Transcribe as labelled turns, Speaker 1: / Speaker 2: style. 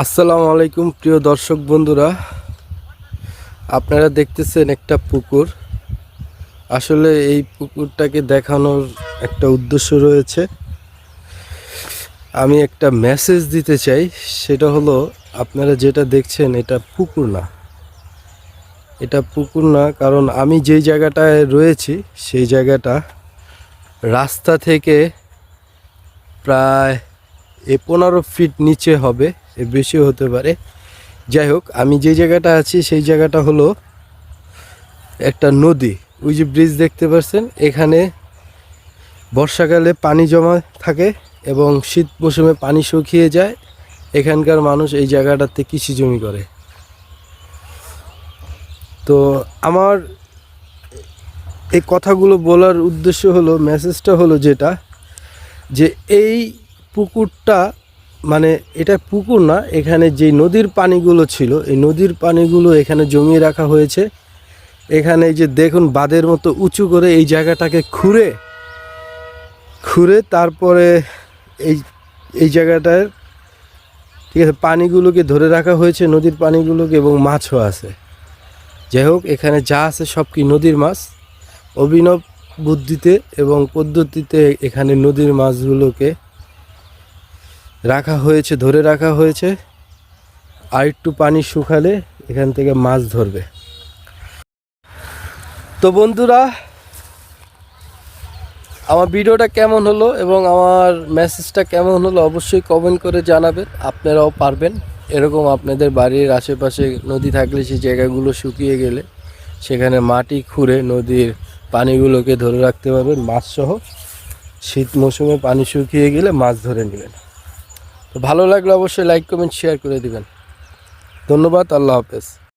Speaker 1: আসসালামু আলাইকুম প্রিয় দর্শক বন্ধুরা, আপনারা দেখতেছেন একটা পুকুর। আসলে এই পুকুরটাকে দেখানোর একটা উদ্দেশ্য রয়েছে। আমি একটা মেসেজ দিতে চাই, সেটা হলো আপনারা যেটা দেখছেন এটা পুকুর না। এটা পুকুর না, কারণ আমি যেই জায়গাটায় রয়েছি সেই জায়গাটা রাস্তা থেকে প্রায় 15 ফিট নিচে হবে, এর বেশিও হতে পারে। যাই হোক, আমি যে জায়গাটা আছি সেই জায়গাটা হলো একটা নদী। ওই যে ব্রিজ দেখতে পাচ্ছেন, এখানে বর্ষাকালে পানি জমা থাকে এবং শীত মৌসুমে পানি শুকিয়ে যায়। এখানকার মানুষ এই জায়গাটাতে কৃষি জমি করে। তো আমার এই কথাগুলো বলার উদ্দেশ্য হলো, মেসেজটা হলো যেটা, যে এই পুকুরটা মানে এটা পুকুর না, এখানে যে নদীর পানিগুলো ছিল এই নদীর পানিগুলো এখানে জমিয়ে রাখা হয়েছে। এখানে যে দেখুন বাঁধের মতো উঁচু করে এই জায়গাটাকে খুঁড়ে খুঁড়ে তারপরে এই এই জায়গাটায় ঠিক আছে পানিগুলোকে ধরে রাখা হয়েছে, নদীর পানিগুলোকে, এবং মাছও আছে। যাই হোক, এখানে যা আছে সব কি নদীর মাছ। অভিনব বুদ্ধিতে এবং পদ্ধতিতে এখানে নদীর মাছগুলোকে রাখা হয়েছে, ধরে রাখা হয়েছে। আর একটু পানি শুকালে এখান থেকে মাছ ধরবে। তো বন্ধুরা, আমার ভিডিওটা কেমন হলো এবং আমার মেসেজটা কেমন হলো অবশ্যই কমেন্ট করে জানাবেন। আপনারাও পারবেন এরকম, আপনাদের বাড়ির আশেপাশে নদী থাকলে সেই জায়গাগুলো শুকিয়ে গেলে সেখানে মাটি খুঁড়ে নদীর পানিগুলোকে ধরে রাখতে পারবেন মাছসহ। শীত মৌসুমে পানি শুকিয়ে গেলে মাছ ধরে নেবেন। তো ভালো লাগলে অবশ্যই লাইক কমেন্ট শেয়ার করে দিবেন। ধন্যবাদ। আল্লাহ হাফেজ।